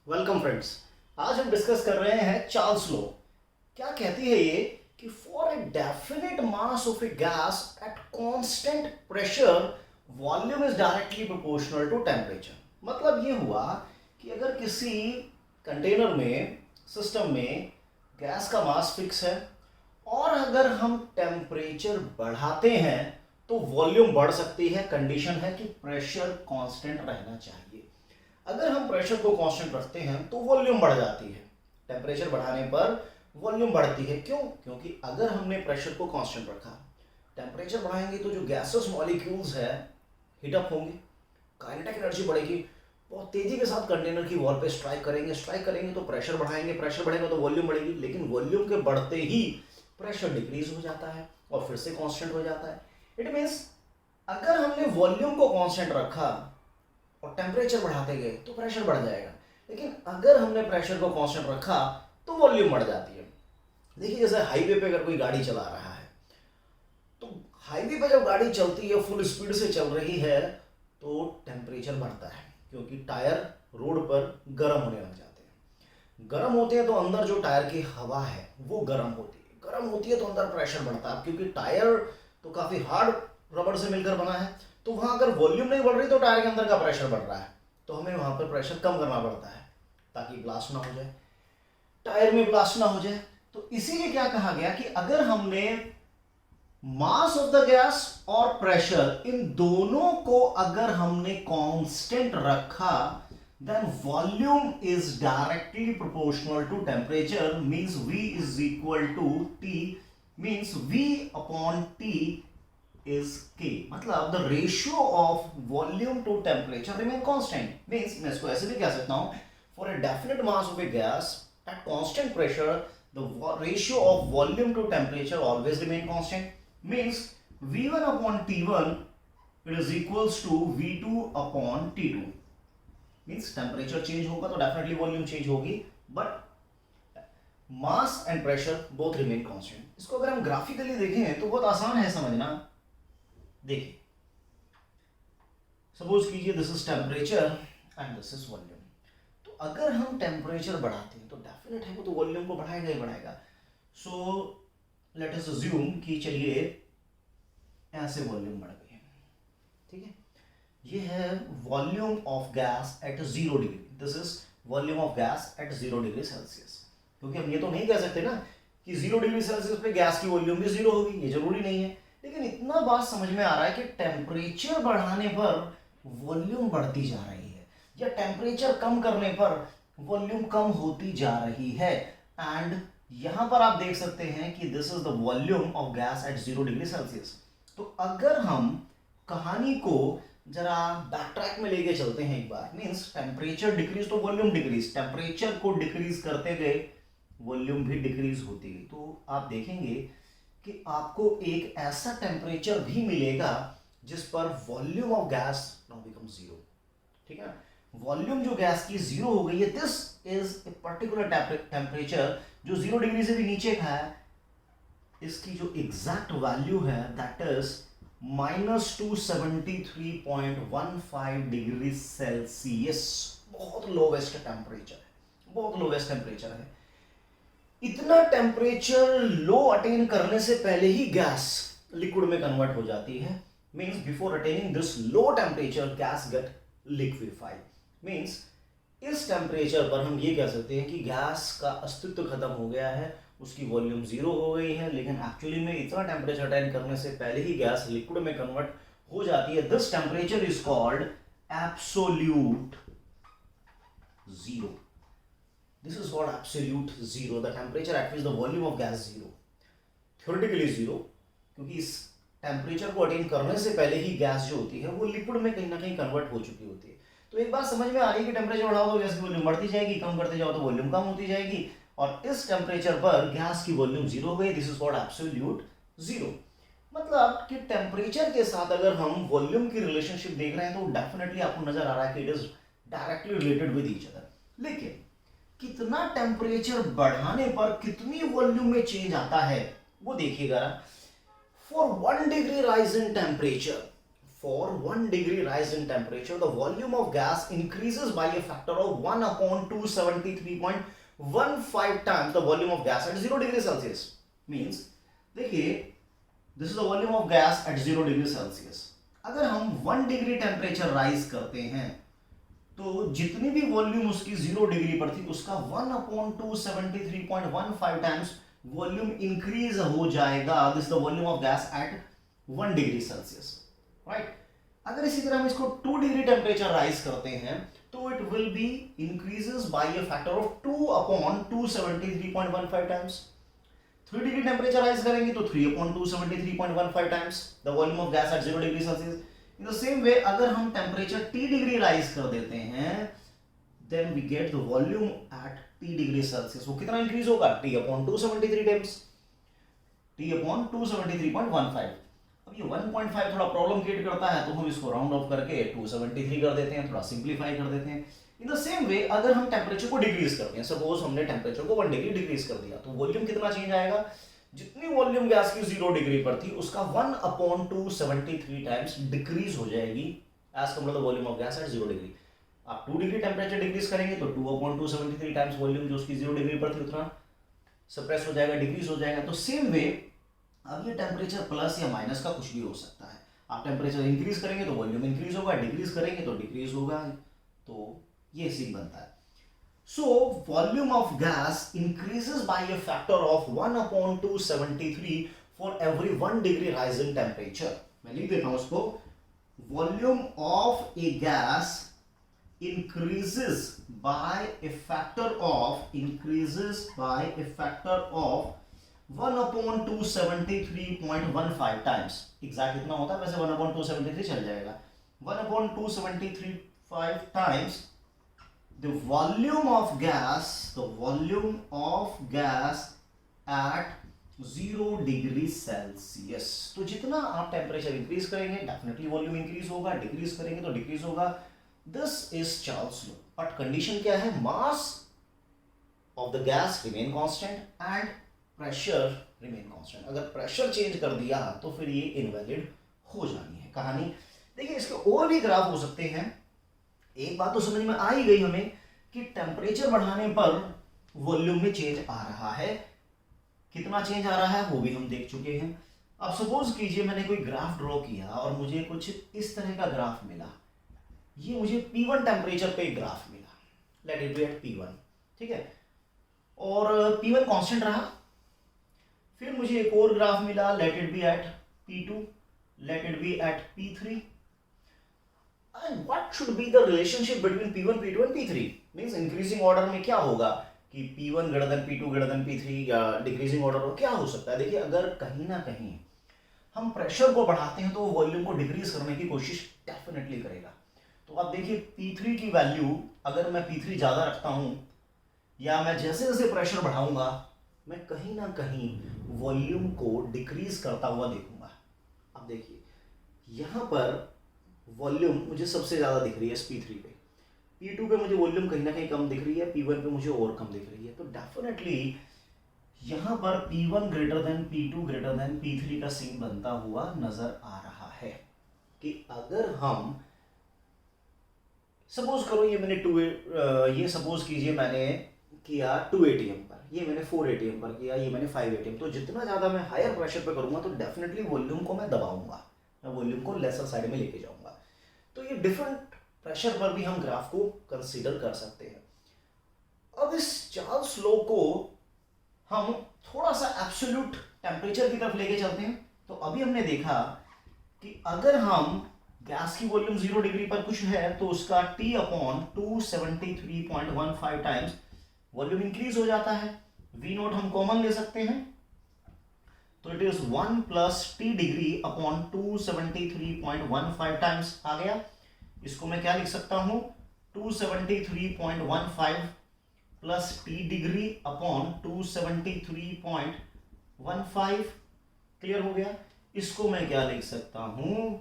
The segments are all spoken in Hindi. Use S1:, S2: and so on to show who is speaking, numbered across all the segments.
S1: Welcome friends. आज हम डिस्कस कर रहे हैं चार्ल्स लॉ। क्या कहती है ये कि for a definite mass of a gas at constant pressure volume is directly proportional to temperature. मतलब ये हुआ कि अगर किसी कंटेनर में सिस्टम में गैस का मास फिक्स है और अगर हम टेम्परेचर बढ़ाते हैं तो वॉल्यूम बढ़ सकती है। कंडीशन है कि प्रेशर कांस्टेंट रहना चाहिए। अगर हम प्रेशर को कांस्टेंट रखते हैं तो वॉल्यूम बढ़ जाती है। टेम्परेचर बढ़ाने पर वॉल्यूम बढ़ती है। क्यों? क्योंकि अगर हमने प्रेशर को कांस्टेंट रखा, टेम्परेचर बढ़ाएंगे तो जो गैसेस मॉलिक्यूल्स है हीटअप होंगे, काइनेटिक एनर्जी बढ़ेगी, बहुत तेजी के साथ कंटेनर की वॉल पे स्ट्राइक करेंगे तो प्रेशर बढ़ाएंगे, प्रेशर बढ़ेगा तो वॉल्यूम बढ़ेगी। लेकिन वॉल्यूम के बढ़ते ही प्रेशर डिक्रीज हो जाता है और फिर से कांस्टेंट हो जाता है। इट मीन्स अगर हमने वॉल्यूम को कांस्टेंट रखा और टेम्परेचर बढ़ाते गए तो प्रेशर बढ़ जाएगा, लेकिन अगर हमने प्रेशर को कांस्टेंट रखा तो वॉल्यूम बढ़ जाती है। देखिए, जैसे हाईवे पे अगर कोई गाड़ी चला रहा है तो हाईवे पे जब गाड़ी चलती है, फुल स्पीड से चल रही है, तो टेम्परेचर बढ़ता है क्योंकि टायर रोड पर गर्म होने लग जाते हैं। गर्म होते हैं तो अंदर जो टायर की हवा है वो गर्म होती है तो अंदर प्रेशर बढ़ता है, क्योंकि टायर तो काफी हार्ड रबड़ से मिलकर बना है। तो वहां अगर वॉल्यूम नहीं बढ़ रही तो टायर के अंदर का प्रेशर बढ़ रहा है, तो हमें वहां पर प्रेशर कम करना पड़ता है ताकि ब्लास्ट ना हो जाए, टायर में ब्लास्ट ना हो जाए। तो इसीलिए क्या कहा गया कि अगर हमने मास ऑफ द गैस और प्रेशर इन दोनों को अगर हमने कांस्टेंट रखा, then volume is directly proportional to temperature, means V is equal to T, means V upon T is K। मतलब the ratio of volume to temperature remain constant, means मैं इसको ऐसे भी कह सकता हूं, for a definite mass of a gas at constant pressure the ratio of volume to temperature always remain constant, means V1 upon T1 it is equals to V2 upon T2। Means temperature change होगा तो डेफिनेटली वॉल्यूम चेंज होगी, but mass and pressure both remain constant. इसको अगर हम ग्राफिकली देखें तो बहुत आसान है समझना। देखिए, सपोज कीजिए this is temperature and this is volume. तो अगर हम टेम्परेचर बढ़ाते हैं तो डेफिनेट है वो तो वॉल्यूम को बढ़ाएगा ही बढ़ाएगा। सो लेट अस अज्यूम कि चलिए ऐसे वॉल्यूम बढ़ गई है, ठीक है। ये है volume of gas at 0 degree. This is volume of gas at 0 degree Celsius. क्योंकि हम ये तो नहीं कह सकते ना कि 0 डिग्री सेल्सियस पे गैस की वॉल्यूम भी 0 होगी, ये जरूरी नहीं है। लेकिन इतना बात समझ में आ रहा है कि टेम्परेचर बढ़ाने पर वॉल्यूम बढ़ती जा रही है या टेम्परेचर कम करने पर वॉल्यूम कम होती जा रही है। एंड यहां पर आप देख सकते हैं कि this is the volume of gas at 0 degree Celsius. तो अगर हम कहानी को जरा बैक ट्रैक में लेके चलते हैं एक बार, मींस टेम्परेचर डिक्रीज तो वॉल्यूम डिक्रीज, टेम्परेचर को डिक्रीज करते गए वॉल्यूम भी डिक्रीज होती गई। तो आप देखेंगे कि आपको एक ऐसा टेम्परेचर भी मिलेगा जिस पर volume of gas now become 0, ठीक है। वॉल्यूम जो गैस की 0 हो गई है, this is a particular temperature जो 0 डिग्री से भी नीचे का है। इसकी जो एग्जैक्ट वैल्यू है दैट इज -273.15 डिग्री सेल्सियस। बहुत लोवेस्ट टेम्परेचर है, बहुत लोवेस्ट टेम्परेचर है। इतना टेम्परेचर लो अटेन करने से पहले ही गैस लिक्विड में कन्वर्ट हो जाती है। Means before attaining this low temperature gas get liquefied. Means इस टेम्परेचर पर हम ये कह सकते हैं कि गैस का अस्तित्व खत्म हो गया है, उसकी वॉल्यूम 0 हो गई है। लेकिन एक्चुअली में इतना टेम्परेचर अटेन करने से पहले ही गैस लिक्विड में कन्वर्ट हो जाती है। This temperature is called absolute 0। This is called absolute 0, the temperature at which the volume of gas 0, theoretically 0, क्योंकि इस टेम्परेचर को अटेन करने से पहले ही गैस जो होती है वो लिक्विड में कहीं ना कहीं कन्वर्ट हो चुकी होती है। तो एक बात समझ में आ रही है कि टेम्परेचर बढ़ाओ तो गैस की वॉल्यूम बढ़ती जाएगी, कम करते जाओ तो वॉल्यूम कम होती जाएगी, और इस टेम्परेचर पर गैस की वॉल्यूम 0 हो गई। This is called absolute 0। मतलब कि टेम्परेचर के साथ अगर हम वॉल्यूम की रिलेशनशिप देख रहे हैं तो डेफिनेटली आपको नजर आ रहा है कि it is directly related with each other. लेकिन कितना टेम्परेचर बढ़ाने पर कितनी वॉल्यूम में चेंज आता है वो देखिएगा। For 1 degree rise in temperature for 1 degree rise in temperature, the volume of gas increases by a factor of 1 upon 273.15 times the volume of gas at 0 degree Celsius. Means देखिए, this is the volume of gas at 0 degree Celsius. अगर हम 1 डिग्री टेम्परेचर राइज करते हैं तो जितनी भी वॉल्यूम उसकी 0 डिग्री पर थी उसका 1 अपॉन 273.15 टाइम्स वॉल्यूम इंक्रीज हो जाएगा. This the volume of gas eight 1 degree Celsius, right. अगर इसी तरह हम इसको 2 डिग्री टेम्परेचर राइज करते हैं तो it will be increases by a factor of 2 upon 273.15 times. 3 degree temperature rise करेंगे तो 3 upon 273.15 times the volume of gas at 0 degree Celsius. In the same way अगर हम टेम्परेचर T डिग्री राइज कर देते हैं then we get the volume at T degree Celsius. वो कितना इंक्रीज होगा? T upon 273 times, T upon 273.15. अब ये 1.5 थोड़ा प्रॉब्लम क्रिएट करता है तो हम इसको राउंड ऑफ करके 273 कर देते हैं, थोड़ा सिंप्लीफाई कर देते हैं. इन द सेम वे अगर हम टेम्परेचर को डिक्रीज करते हैं, सपोज हमने टेम्परेचर को 1 डिग्री डिक्रीज कर दिया तो वॉल्यूम कितना चेंज आएगा? जितनी वॉल्यूम गैस की 0 डिग्री पर थी उसका 1 अपॉन 273 टाइम्स डिक्रीज हो जाएगी as compared to the volume of gas at 0 degree. आप 2 डिग्री टेम्परेचर डिक्रीज करेंगे तो 2 अपॉन 273 टाइम्स वॉल्यूम जो उसकी 0 डिग्री पर थी उतना सप्रेस हो जाएगा, डिक्रीज हो जाएगा. तो सेम वे अब ये टेम्परेचर प्लस या माइनस का कुछ भी हो सकता है. आप टेम्परेचर इंक्रीज करेंगे तो वॉल्यूम इंक्रीज होगा, डिक्रीज करेंगे तो डिक्रीज होगा. तो ये सीन बनता है. So volume of gas increases by a factor of 1 upon 273 for every 1 degree rise in temperature. मैं लिख देता हूं उसको. Volume of a gas increases by a factor of 1 upon 273.15 times. Exact कितना होता है? वैसे 1 upon 273 चल जाएगा. 1 upon 273.5 times the volume of gas at 0 degree Celsius. तो जितना आप टेम्परेचर इंक्रीज करेंगे डेफिनेटली वॉल्यूम इंक्रीज होगा, डिक्रीज करेंगे तो डिक्रीज होगा. This is Charles law. But condition क्या है? Mass of the gas remain constant and pressure remain constant. अगर प्रेशर चेंज कर दिया तो फिर ये इनवैलिड हो जानी है कहानी. देखिए इसके और भी ग्राफ हो सकते हैं. एक बात तो समझ में आ ही गई हमें कि टेम्परेचर बढ़ाने पर वॉल्यूम में चेंज आ रहा है. कितना चेंज आ रहा है वो भी हम देख चुके हैं. अब सपोज कीजिए मैंने कोई ग्राफ ड्रॉ किया और मुझे कुछ इस तरह का ग्राफ मिला. ये मुझे P1 टेम्परेचर पे ग्राफ मिला. Let it be eight P1, ठीक है. और P1 कांस्टेंट रहा. फिर मुझे एक और ग्राफ मिला. Let it be at P2, let it be at P3. And what should be the relationship between P1, P2 and P3? Means increasing order में क्या होगा कि P1 greater than P2 greater than P3 या डिक्रीजिंग ऑर्डर में क्या हो सकता है? देखिए अगर कहीं ना कहीं हम प्रेशर को बढ़ाते हैं तो वो वॉल्यूम को डिक्रीज करने की कोशिश डेफिनेटली करेगा. तो आप देखिए P3 की वैल्यू अगर मैं P3 ज़्यादा रखता हूँ या मैं जैसे जैसे प्रेशर बढ़ाऊंगा मैं कहीं ना कहीं वॉल्यूम को डिक्रीज करता हुआ देखूंगा. अब देखिए यहाँ पर वॉल्यूम मुझे सबसे ज़्यादा दिख रही है P3 पे. P2 पे मुझे वॉल्यूम कहीं ना कहीं कम दिख रही है, P1 पे मुझे और कम दिख रही है. तो डेफिनेटली यहाँ पर P1 greater than P2 greater than P3 का सीन बनता हुआ नजर आ रहा है कि अगर हम सपोज करो ये सपोज कीजिए मैंने किया 2 ATM पर, ये मैंने 4 ATM पर किया, ये मैंने 5 ATM. तो जितना ज़्यादा मैं हायर प्रेशर पे करूँगा तो डेफिनेटली वॉल्यूम को मैं दबाऊंगा, मैं वॉल्यूम को लेसर साइड में लेके जाऊंगा. तो ये डिफरेंट प्रेशर पर भी हम ग्राफ को कंसीडर कर सकते हैं. अब इस चार्ल्स लॉ को हम थोड़ा सा एब्सोल्यूट टेम्परेचर की तरफ लेके चलते हैं. तो अभी हमने देखा कि अगर हम गैस की वॉल्यूम 0 डिग्री पर कुछ है तो उसका T upon 273.15 times volume increase हो जाता है. V0 हम कॉमन ले सकते हैं तो it is 1 plus T degree upon 273.15 times आ गया. इसको मैं क्या लिख सकता हूं? 273.15 plus T degree upon 273.15. Clear हो गया. इसको मैं क्या लिख सकता हूं?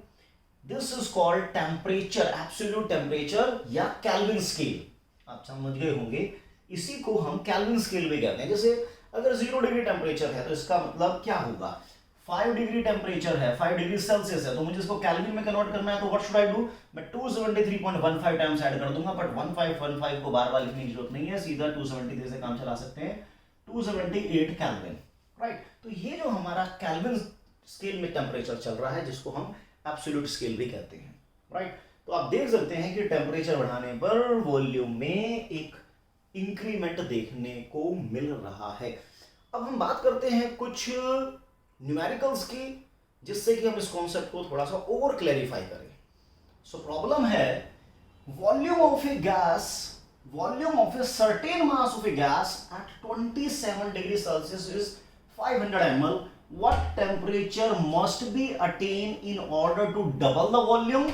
S1: This is called temperature, absolute temperature या केल्विन स्केल. आप समझ गए होंगे. इसी को हम केल्विन स्केल में कहते हैं. जैसे अगर 0 डिग्री टेम्परेचर है तो इसका मतलब क्या होगा? 5 डिग्री टेम्परेचर है, 5 डिग्री सेल्सियस है, तो मुझे इसको केल्विन में कन्वर्ट करना है, तो व्हाट शुड आई डू, मैं 273.15 टाइम्स ऐड कर दूंगा, बट 1515 को बार बार लिखने की जरूरत नहीं है, सीधा 273 से काम चला सकते हैं, 278 केल्विन, राइट। तो ये जो हमारा केल्विन स्केल में टेम्परेचर चल रहा है, जिसको हम एब्सोल्यूट स्केल भी कहते हैं, राइट। तो आप देख सकते हैं कि टेम्परेचर बढ़ाने पर वॉल्यूम में एक इंक्रीमेंट देखने को मिल रहा है। अब हम बात करते हैं कुछ न्यूमेरिकल्स की, जिससे कि हम इस कॉन्सेप्ट को थोड़ा सा और क्लैरिफाई करें। सो प्रॉब्लम है, volume of a gas, volume of a certain mass of a gas eight 27 degree Celsius is 500 ml. What temperature must be attained in order to double the volume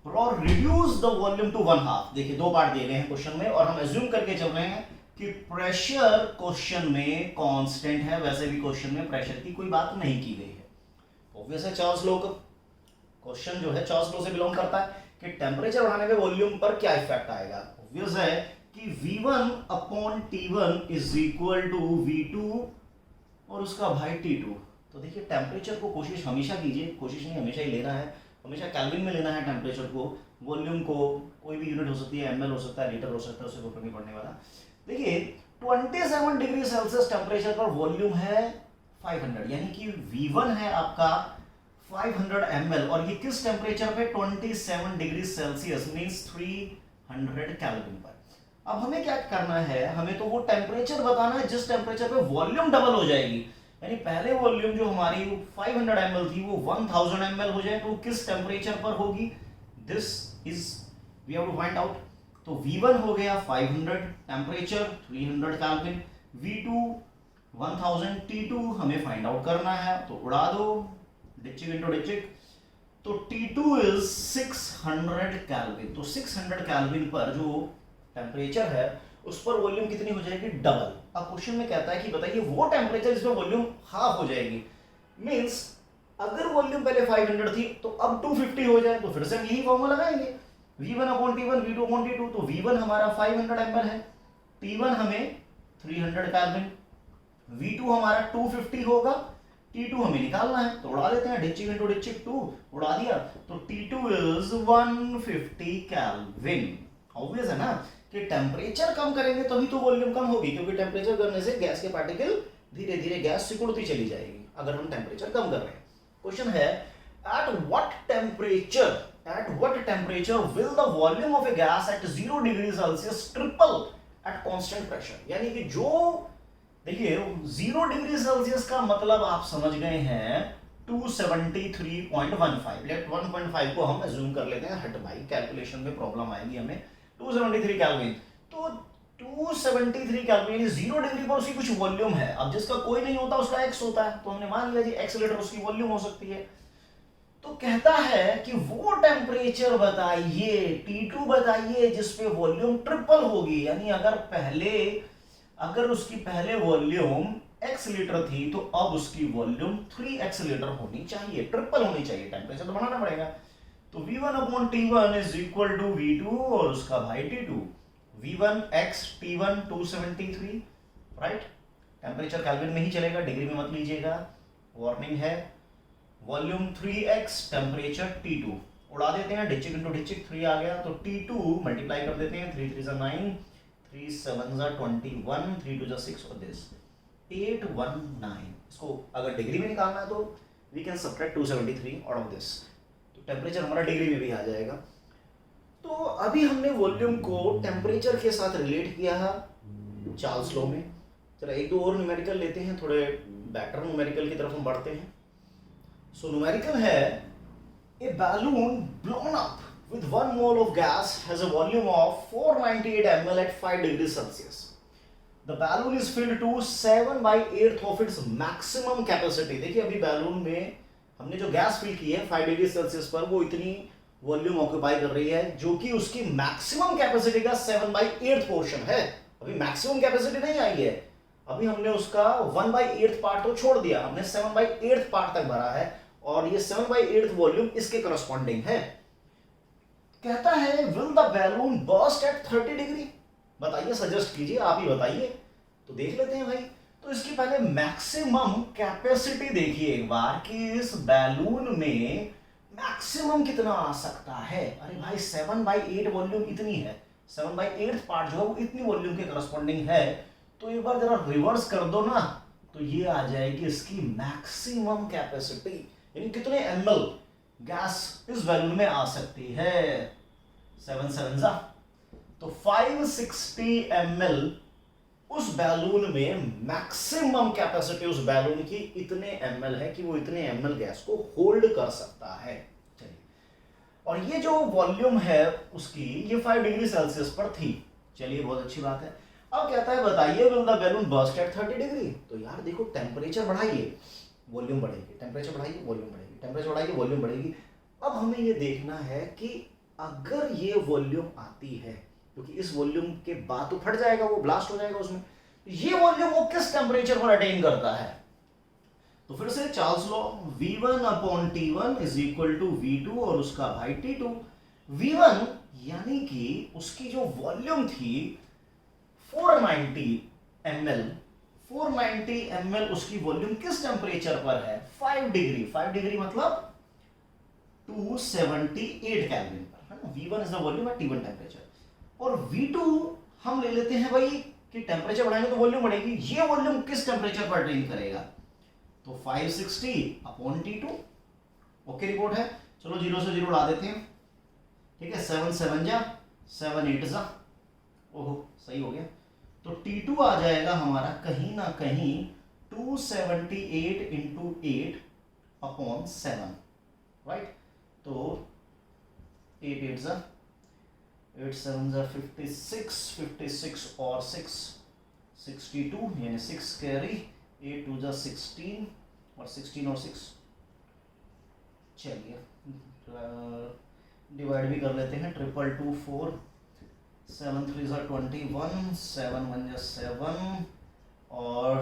S1: or reduce the volume to 1/2? देखिए दो पार्ट दिए गए हैं क्वेश्चन में, और हम एज्यूम करके चल रहे हैं कि प्रेशर क्वेश्चन में कांस्टेंट है, वैसे भी क्वेश्चन में प्रेशर की कोई बात नहीं की गई है। ऑब्वियस है, चार्ल्स लॉ का क्वेश्चन जो है चार्ल्स लॉ से बिलोंग करता है कि टेम्परेचर बढ़ाने पे वॉल्यूम पर क्या इफेक्ट आएगा। ऑब्वियस है कि V1 upon T1 is equal to V2 और उसका भाई T2। तो देखिए टेम्परेचर को कोशिश हमेशा कीजिए, कोशिश नहीं हमेशा ही लेना है, हमेशा केल्विन में लेना है टेम्परेचर को, वॉल्यूम को कोई भी यूनिट हो सकती है, ml हो सकता है, लीटर हो सकता है, उससे कोई फर्क नहीं पड़ने वाला। देखिए 27 डिग्री सेल्सियस टेम्परेचर पर वॉल्यूम है 500, यानी कि V1 है आपका 500 ml, और ये किस टेम्परेचर पे, 27 डिग्री सेल्सियस मींस 300 केल्विन पर। अब हमें क्या करना है, हमें तो वो टेम्परेचर बताना है जिस टेम्परेचर पे वॉल्यूम डबल हो जाएगी, यानी पहले वॉल्यूम जो हमारी 500 ml थी वो 1000 ml हो जाए, तो किस टेम्परेचर पर होगी, this is we have to find out. तो V1 हो गया 500, टेम्परेचर 300 केल्विन, V2 1000, T2 हमें फाइंड आउट करना है, तो उड़ा दो डिचिक इनटू डिचिक, तो T2 इज 600 केल्विन। तो 600 केल्विन पर जो टेम्परेचर है उस पर वॉल्यूम कितनी हो जाएगी, डबल। अब क्वेश्चन में कहता है कि बताइए वो टेम्परेचर जिसमें वॉल्यूम हाफ हो जाएगी, मींस अगर वॉल्यूम पहले 500 थी तो अब 250 हो जाए, तो फिर से हम यही फॉर्मूला लगाएंगे, V1 upon T1, V2 upon T2। तो V1 हमारा 500 ml है, T1 हमें 300 केल्विन, V2 हमारा 250 होगा, T2 हमें निकालना है, तो उड़ा देते हैं, डिचिक इनटू डिचिक 2 उड़ा दिया, तो T2 इज 150 केल्विन। ऑब्वियस है ना कि टेम्परेचर कम करेंगे तभी तो वॉल्यूम कम होगी, क्योंकि टेम्परेचर करने से गैस के पार्टिकल धीरे धीरे गैस सिकुड़ती चली जाएगी अगर हम टेम्परेचर कम कर रहे हैं। क्वेश्चन है, at what temperature will the volume of a gas at 0 degree Celsius triple at constant pressure? यानी कि जो देखिए 0 डिग्री सेल्सियस का मतलब आप समझ गए हैं 273.15। लेट 1.5 को हम एज्यूम कर लेते हैं, हट भाई कैलकुलेशन में प्रॉब्लम आएगी हमें। 273 केल्विन, तो 273 केल्विन 0 डिग्री पर उसकी कुछ वॉल्यूम है। अब जिसका कोई नहीं होता उसका एक्स होता है, तो हमने मान लिया जी एक्स लीटर उसकी वॉल्यूम हो सकती है। तो कहता है कि वो टेम्परेचर बताइए, T2 बताइए जिसपे वॉल्यूम ट्रिपल होगी, यानी अगर उसकी पहले वॉल्यूम x लीटर थी तो अब उसकी वॉल्यूम 3x लीटर होनी चाहिए, ट्रिपल होनी चाहिए, टेम्परेचर तो बढ़ाना पड़ेगा। तो V1 upon T1 is equal to V2 और उसका भाई T2, V1 x T1 273, right. Temperature kelvin में ही चलेगा, डिग्री में मत लीजिएगा, वार्निंग है। वॉल्यूम 3x, टेम्परेचर T2, उड़ा देते हैं, डिचिक इनटू डिचिक 3 आ गया, तो T2 मल्टीप्लाई कर देते हैं, 3 3 सा 9, 3 7 सा 21, 3 2 सा 6 और दिस 819। इसको अगर डिग्री में निकालना है तो we can subtract 273 out of this, तो टेम्परेचर हमारा डिग्री में भी आ जाएगा। तो अभी हमने वॉल्यूम को टेम्परेचर के साथ रिलेट किया है चार्ल्स लॉ में। चलो एक दो और न्यूमेरिकल लेते हैं, थोड़े बेटर न्यूमेरिकल की तरफ हम बढ़ते हैं। सो न्यूमेरिकल है, a balloon blown up with 1 mole of gas has a volume of 498 ml at 5 degrees Celsius. The balloon is filled to 7/8 of its maximum capacity. देखिए अभी बैलून में हमने जो गैस फिल की है 5 डिग्री सेल्सियस पर, वो इतनी वॉल्यूम ऑक्यूपाई कर रही है जो कि उसकी मैक्सिमम कैपेसिटी का 7/8 पोर्शन है। अभी मैक्सिमम कैपेसिटी नहीं आई है, अभी हमने उसका 1/8 पार्ट तो छोड़ दिया, हमने 7/8 पार्ट तक भरा है और ये 7/8 वॉल्यूम इसके करस्पॉन्डिंग है। कहता है will the balloon burst at 30 degree, बताइए, सजेस्ट कीजिए, आप ही बताइए। तो देख लेते हैं भाई, तो इसकी पहले मैक्सिमम कैपेसिटी देखिए एक बार कि इस बैलून में मैक्सिमम कितना आ सकता है। अरे भाई 7/8 वॉल्यूम इतनी है, 7/8 पार्ट जो है वो इतनी वॉल्यूम के करस्पॉन्डिंग है। तो एक बार जरा रिवर्स कर दो ना, तो ये आ जाएगी इसकी मैक्सिमम कैपेसिटी, यानी कितने ml गैस इस बैलून में आ सकती है। 7 7 जा तो 560 ml उस बैलून में मैक्सिमम कैपेसिटी उस बैलून की इतने ml है कि वो इतने ml गैस को होल्ड कर सकता है। चलिए, और ये जो वॉल्यूम है उसकी ये 5 डिग्री सेल्सियस पर थी। चलिए, बहुत अच्छी बात है। अब कहता है बताइए will the balloon burst at 30 degree. तो यार देखो, टेम्परेचर बढ़ाइए वॉल्यूम बढ़ेगी, टेम्परेचर बढ़ाइए वॉल्यूम बढ़ेगी, टेम्परेचर बढ़ाइए वॉल्यूम बढ़ेगी। अब हमें ये देखना है कि अगर ये वॉल्यूम आती है, क्योंकि इस वॉल्यूम के बाद तो फट जाएगा, वो ब्लास्ट हो जाएगा उसमें, ये वॉल्यूम वो किस टेम्परेचर पर अटेन करता है। तो फिर से Charles law, V1/T1 is equal to V2 और उसका भाई T2। V1 यानी कि उसकी जो वॉल्यूम थी 490 ml, 490 ml उसकी वॉल्यूम किस टेम्परेचर पर है, 5 डिग्री। 5 डिग्री मतलब 278 केल्विन पर, है ना। V1 is the volume eight T1 temperature. और V2 हम ले लेते हैं भाई कि टेम्परेचर बढ़ाएंगे तो वॉल्यूम बढ़ेगी, ये वॉल्यूम किस टेम्परेचर पर अटेन करेगा, तो 560/T2। ओके, रिपोर्ट है। चलो 0 से 0 ला देते हैं, ठीक है। 7 7 जा 7 8 जा, ओहो सही हो गया। तो T2 आ जाएगा हमारा कहीं ना कहीं 278 इंटू 8/7, राइट। तो 8 8 जा 8 7 जा 56, 56 और 6 62, यानी 6 कैरी, 8 2 जा 16 और 16 और 6, चलिए डिवाइड भी कर लेते हैं। 2 2 4, 7 3 जा 21, 7 1 जा 7 और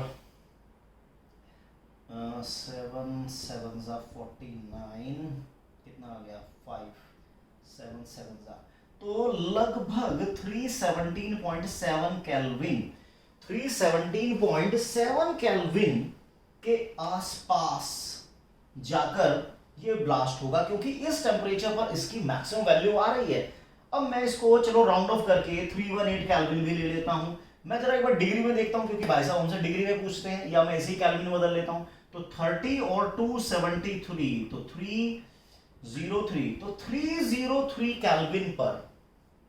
S1: 7 7 जा 49, कितना आ गया 5 7 7 जा, तो लगभग 317.7 केल्विन, 317.7 केल्विन के आसपास जाकर ये ब्लास्ट होगा, क्योंकि इस टेम्परेचर पर इसकी मैक्सिमम वैल्यू आ रही है। अब मैं इसको चलो राउंड ऑफ करके 318 केल्विन भी ले लेता हूं। मैं जरा एक बार डिग्री में देखता हूं, क्योंकि भाई साहब हमसे डिग्री में पूछते हैं, या मैं इसी केल्विन में बदल लेता हूं। तो 30 और 273, तो 303, तो 303 केल्विन पर,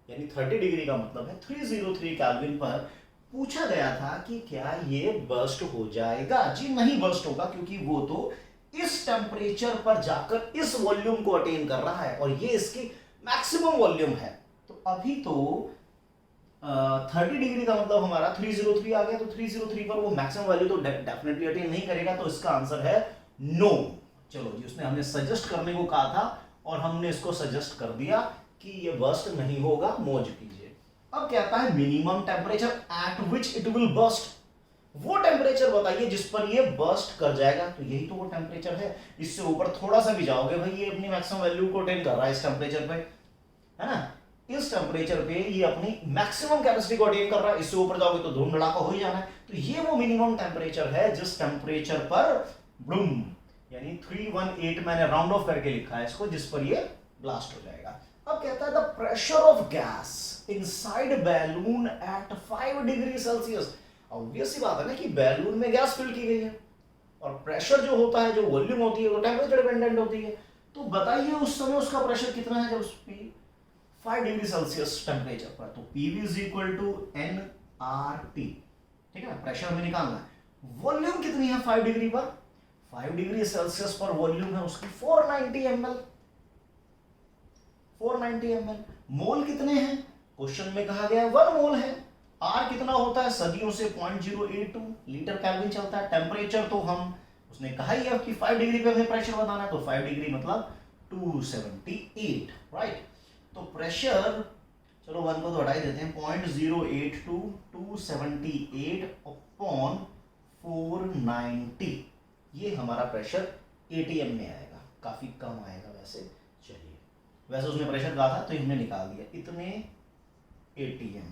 S1: यानी 30 डिग्री का मतलब है 303 केल्विन पर पूछा गया था कि क्या ये बर्स्ट हो जाएगा। जी नहीं बर्स्ट होगा, क्योंकि वो तो इस टेम्परेचर पर जाकर इस वॉल्यूम को अटेन कर रहा है और ये इसकी मैक्सिमम वॉल्यूम है। तो अभी तो 30 डिग्री का मतलब हमारा 303 आ गया, तो 303 पर वो मैक्सिमम वैल्यू तो डेफिनेटली अटेन नहीं करेगा, तो इसका आंसर है नो। चलो जी, उसने हमें सजेस्ट करने को कहा था और हमने इसको सजेस्ट कर दिया कि ये बर्स्ट नहीं होगा, मौज कीजिए। अब कहता है minimum temperature at which it will burst, वो टेम्परेचर बताइए जिस पर ये बर्स्ट कर जाएगा। तो यही तो वो टेम्परेचर है, इससे ऊपर थोड़ा सा भी जाओगे भाई ये अपनी मैक्सिमम वैल्यू को अटेन कर रहा है इस टेम्परेचर पे, है ना। इस टेम्परेचर पे ये अपनी मैक्सिमम कैपेसिटी को अटेन कर रहा है, इससे ऊपर जाओगे तो धूम धड़ाका हो ही जाना है। तो ये वो मिनिमम टेम्परेचर है जिस टेम्परेचर पर ब्लूम, यानी 318 मैंने राउंड ऑफ करके लिखा है इसको, जिस पर ये ब्लास्ट हो जाएगा। अब कहता है the pressure of gas inside balloon at 5 degree Celsius. Obvious सी बात है ना कि बैलून में गैस फिल की गई है और प्रेशर जो होता है, जो वॉल्यूम होती है, वो टेम्परेचर डिपेंडेंट होती है। तो बताइए उस समय उसका प्रेशर कितना है जब उस 5 डिग्री सेल्सियस टेम्परेचर पर। तो PV is equal to nRT, ठीक है ना, प्रेशर हमें निकालना है। वॉल्यूम कितनी है 5 डिग्री पर, 5 डिग्री सेल्सियस पर वॉल्यूम है उसकी 490 ml, 490 ml। मोल कितने हैं, क्वेश्चन में कहा गया है 1 मोल है। R कितना होता है, सदियों से 0.082 लीटर केल्विन चलता है। टेम्परेचर तो हम उसने कहा ही है कि 5 डिग्री पे हमें प्रेशर बताना है, तो 5 डिग्री मतलब 278, राइट। तो प्रेशर, चलो 1 को तो हटा ही देते हैं, 0.082 278 अपॉन 490, ये हमारा प्रेशर ATM में आएगा, काफी कम आएगा वैसे। चलिए, वैसे उसने प्रेशर कहा था तो हमने निकाल दिया, इतने ATM।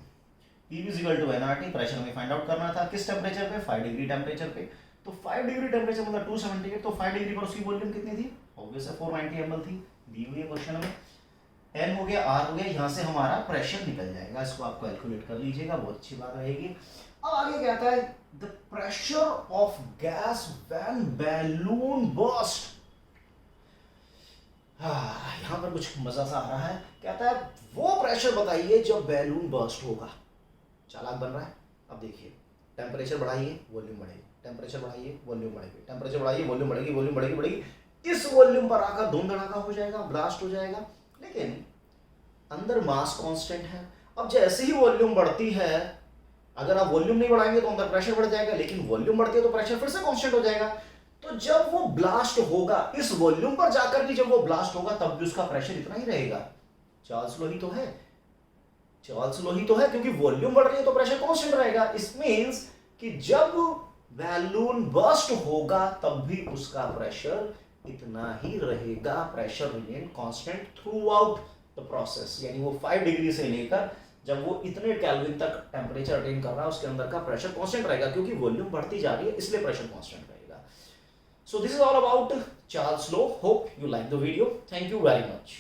S1: E is equal to nRT, pressure हमें फाइंड आउट करना था किस टेम्परेचर पे, 5 डिग्री टेम्परेचर पे। तो 5 डिग्री टेम्परेचर मतलब 278, तो 5 डिग्री पर उसकी वॉल्यूम कितनी थी, ऑब्वियस है 490 ml थी, दी हुई है क्वेश्चन में। N हो गया, R हो गया, यहाँ से हमारा प्रेशर निकल जाएगा, इसको आप कैलकुलेट कर लीजिएगा, बहुत अच्छी बात रहेगी। अब आगे कहता है the pressure of gas when balloon burst. यहाँ पर कुछ मजा सा आ रहा है, कहता है वो प्रेशर बताइए जब बैलून बर्स्ट होगा। चालाक बन रहा है। अब देखिए, टेम्परेचर बढ़ाइए वॉल्यूम बढ़ेगी, टेम्परेचर बढ़ाइए वॉल्यूम बढ़ेगी, टेम्परेचर बढ़ाइए वॉल्यूम बढ़ेगी, वॉल्यूम बढ़ेगी बढ़ेगी, इस वॉल्यूम पर आकर धूम धड़ाका हो जाएगा, ब्लास्ट हो जाएगा। लेकिन अंदर मास कांस्टेंट है। अब जैसे ही वॉल्यूम बढ़ती है, अगर आप वॉल्यूम नहीं बढ़ाएंगे तो अंदर प्रेशर बढ़ जाएगा, लेकिन वॉल्यूम बढ़ती है तो प्रेशर फिर से कांस्टेंट हो जाएगा। तो जब वो ब्लास्ट होगा, इस वॉल्यूम पर जाकर भी जब वो ब्लास्ट होगा, तब भी उसका प्रेशर इतना ही रहेगा। चार्ल्स लॉ ही तो है, चार्ल्स लॉ ही तो है, क्योंकि वॉल्यूम बढ़ रही है तो प्रेशर कांस्टेंट रहेगा। इट मींस कि जब बैलून बर्स्ट होगा तब भी उसका प्रेशर इतना ही रहेगा, pressure remain constant through out the process. यानी वो 5 डिग्री से लेकर जब वो इतने केल्विन तक टेम्परेचर अटेन कर रहा है, उसके अंदर का प्रेशर कांस्टेंट रहेगा, क्योंकि वॉल्यूम बढ़ती जा रही है, इसलिए प्रेशर कांस्टेंट रहेगा। So this is all about Charles law. Hope you like the video. Thank you very much.